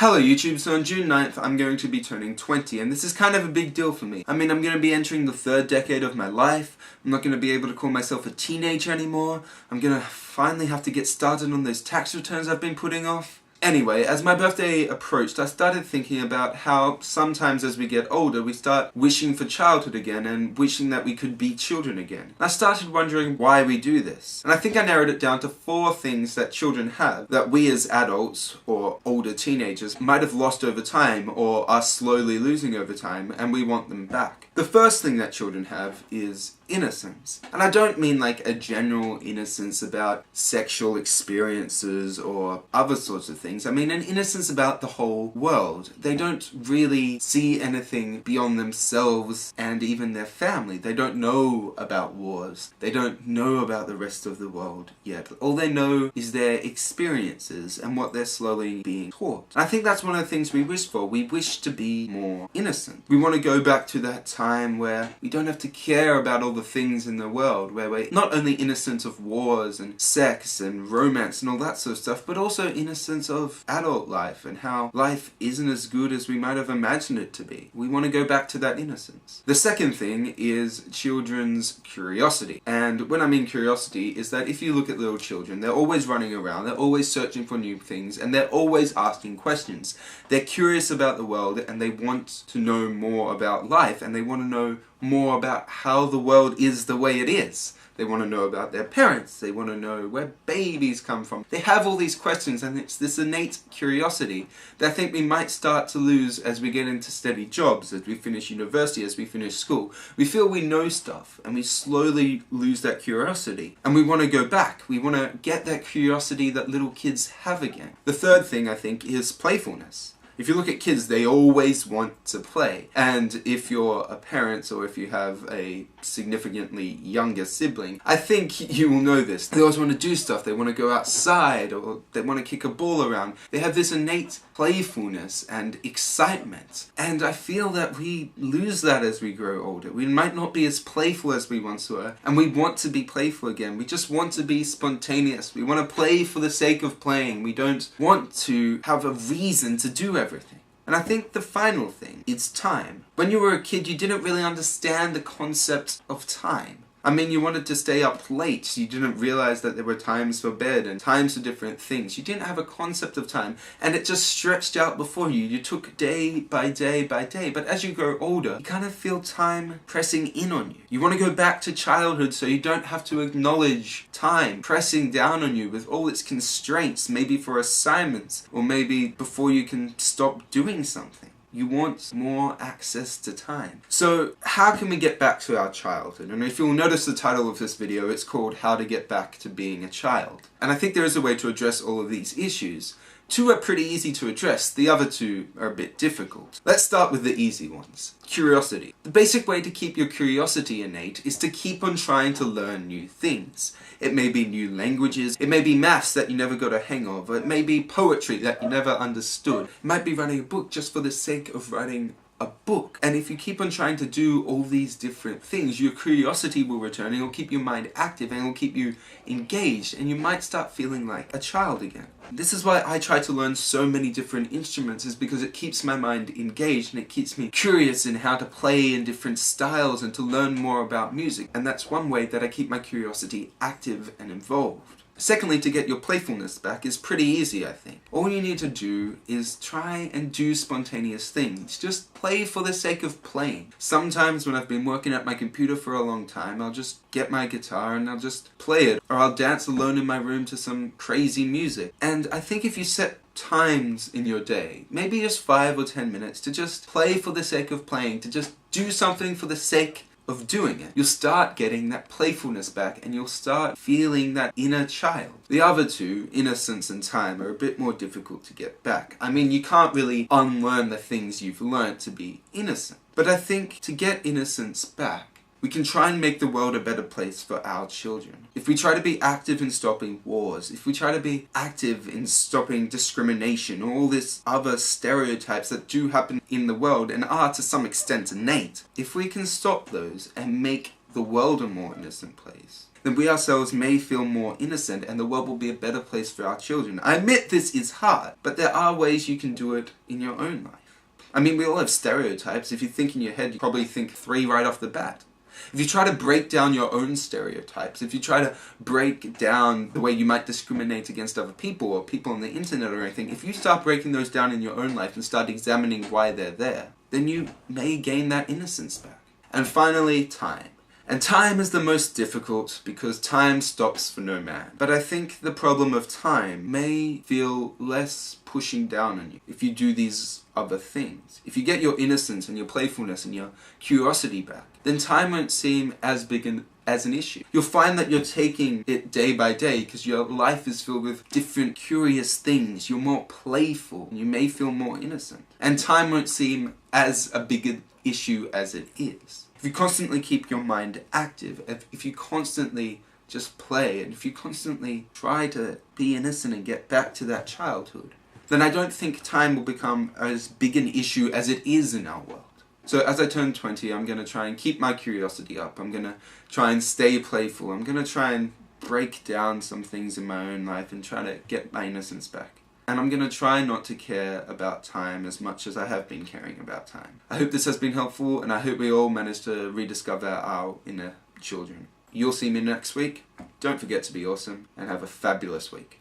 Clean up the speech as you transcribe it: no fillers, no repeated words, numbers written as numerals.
Hello YouTube, so on June 9th I'm going to be turning 20 and this is kind of a big deal for me. I mean, I'm going to be entering the third decade of my life. I'm not going to be able to call myself a teenager anymore. I'm going to finally have to get started on those tax returns I've been putting off. Anyway, as my birthday approached, I started thinking about how sometimes as we get older, we start wishing for childhood again and wishing that we could be children again. And I started wondering why we do this. And I think I narrowed it down to 4 things that children have that we as adults or older teenagers might have lost over time or are slowly losing over time, and we want them back. The first thing that children have is innocence. And I don't mean like a general innocence about sexual experiences or other sorts of things. I mean an innocence about the whole world. They don't really see anything beyond themselves and even their family. They don't know about wars. They don't know about the rest of the world yet. All they know is their experiences and what they're slowly being taught. And I think that's one of the things we wish for. We wish to be more innocent. We want to go back to that time where we don't have to care about all the things in the world, where we're not only innocent of wars and sex and romance and all that sort of stuff, but also innocent of adult life and how life isn't as good as we might have imagined it to be. We want to go back to that innocence. The second thing is children's curiosity. And when I mean curiosity is that if you look at little children, they're always running around, they're always searching for new things, and they're always asking questions. They're curious about the world and they want to know more about life, and they want to know more about how the world is the way it is. They want to know about their parents. They want to know where babies come from. They have all these questions, and it's this innate curiosity that I think we might start to lose as we get into steady jobs, as we finish university, as we finish school. We feel we know stuff, and we slowly lose that curiosity. And we want to go back. We want to get that curiosity that little kids have again. The third thing, I think, is playfulness. If you look at kids, they always want to play. And if you're a parent or if you have a significantly younger sibling, I think you will know this. They always want to do stuff. They want to go outside or they want to kick a ball around. They have this innate playfulness and excitement. And I feel that we lose that as we grow older. We might not be as playful as we once were, and we want to be playful again. We just want to be spontaneous. We want to play for the sake of playing. We don't want to have a reason to do everything. And I think the final thing is time. When you were a kid, you didn't really understand the concept of time. I mean, you wanted to stay up late. You didn't realize that there were times for bed and times for different things. You didn't have a concept of time, and it just stretched out before you. You took day by day by day. But as you grow older, you kind of feel time pressing in on you. You want to go back to childhood so you don't have to acknowledge time pressing down on you with all its constraints, maybe for assignments, or maybe before you can stop doing something. You want more access to time. So how can we get back to our childhood? And if you'll notice the title of this video, it's called How to Get Back to Being a Child. And I think there is a way to address all of these issues. 2 are pretty easy to address, the other 2 are a bit difficult. Let's start with the easy ones. Curiosity. The basic way to keep your curiosity innate is to keep on trying to learn new things. It may be new languages, it may be maths that you never got a hang of, or it may be poetry that you never understood. It might be writing a book just for the sake of writing a book. And if you keep on trying to do all these different things, your curiosity will return and it'll keep your mind active and it'll keep you engaged, and you might start feeling like a child again. This is why I try to learn so many different instruments, is because it keeps my mind engaged and it keeps me curious in how to play in different styles and to learn more about music. And that's one way that I keep my curiosity active and involved. Secondly, to get your playfulness back is pretty easy, I think. All you need to do is try and do spontaneous things. Just play for the sake of playing. Sometimes when I've been working at my computer for a long time, I'll just get my guitar and I'll just play it. Or I'll dance alone in my room to some crazy music. And I think if you set times in your day, maybe just 5 or 10 minutes, to just play for the sake of playing, to just do something for the sake of doing it, you'll start getting that playfulness back and you'll start feeling that inner child. The other 2, innocence and time, are a bit more difficult to get back. I mean, you can't really unlearn the things you've learned to be innocent. But I think to get innocence back, we can try and make the world a better place for our children. If we try to be active in stopping wars, if we try to be active in stopping discrimination, all this other stereotypes that do happen in the world and are to some extent innate, if we can stop those and make the world a more innocent place, then we ourselves may feel more innocent and the world will be a better place for our children. I admit this is hard, but there are ways you can do it in your own life. I mean, we all have stereotypes. If you think in your head, you probably think 3 right off the bat. If you try to break down your own stereotypes, if you try to break down the way you might discriminate against other people or people on the internet or anything, if you start breaking those down in your own life and start examining why they're there, then you may gain that innocence back. And finally, time. And time is the most difficult because time stops for no man. But I think the problem of time may feel less pushing down on you if you do these other things. If you get your innocence and your playfulness and your curiosity back, then time won't seem as big as an issue. You'll find that you're taking it day by day because your life is filled with different curious things. You're more playful and you may feel more innocent. And time won't seem as a big issue as it is. If you constantly keep your mind active, if you constantly just play, and if you constantly try to be innocent and get back to that childhood, then I don't think time will become as big an issue as it is in our world. So as I turn 20, I'm going to try and keep my curiosity up. I'm going to try and stay playful. I'm going to try and break down some things in my own life and try to get my innocence back. And I'm going to try not to care about time as much as I have been caring about time. I hope this has been helpful, and I hope we all manage to rediscover our inner children. You'll see me next week. Don't forget to be awesome, and have a fabulous week.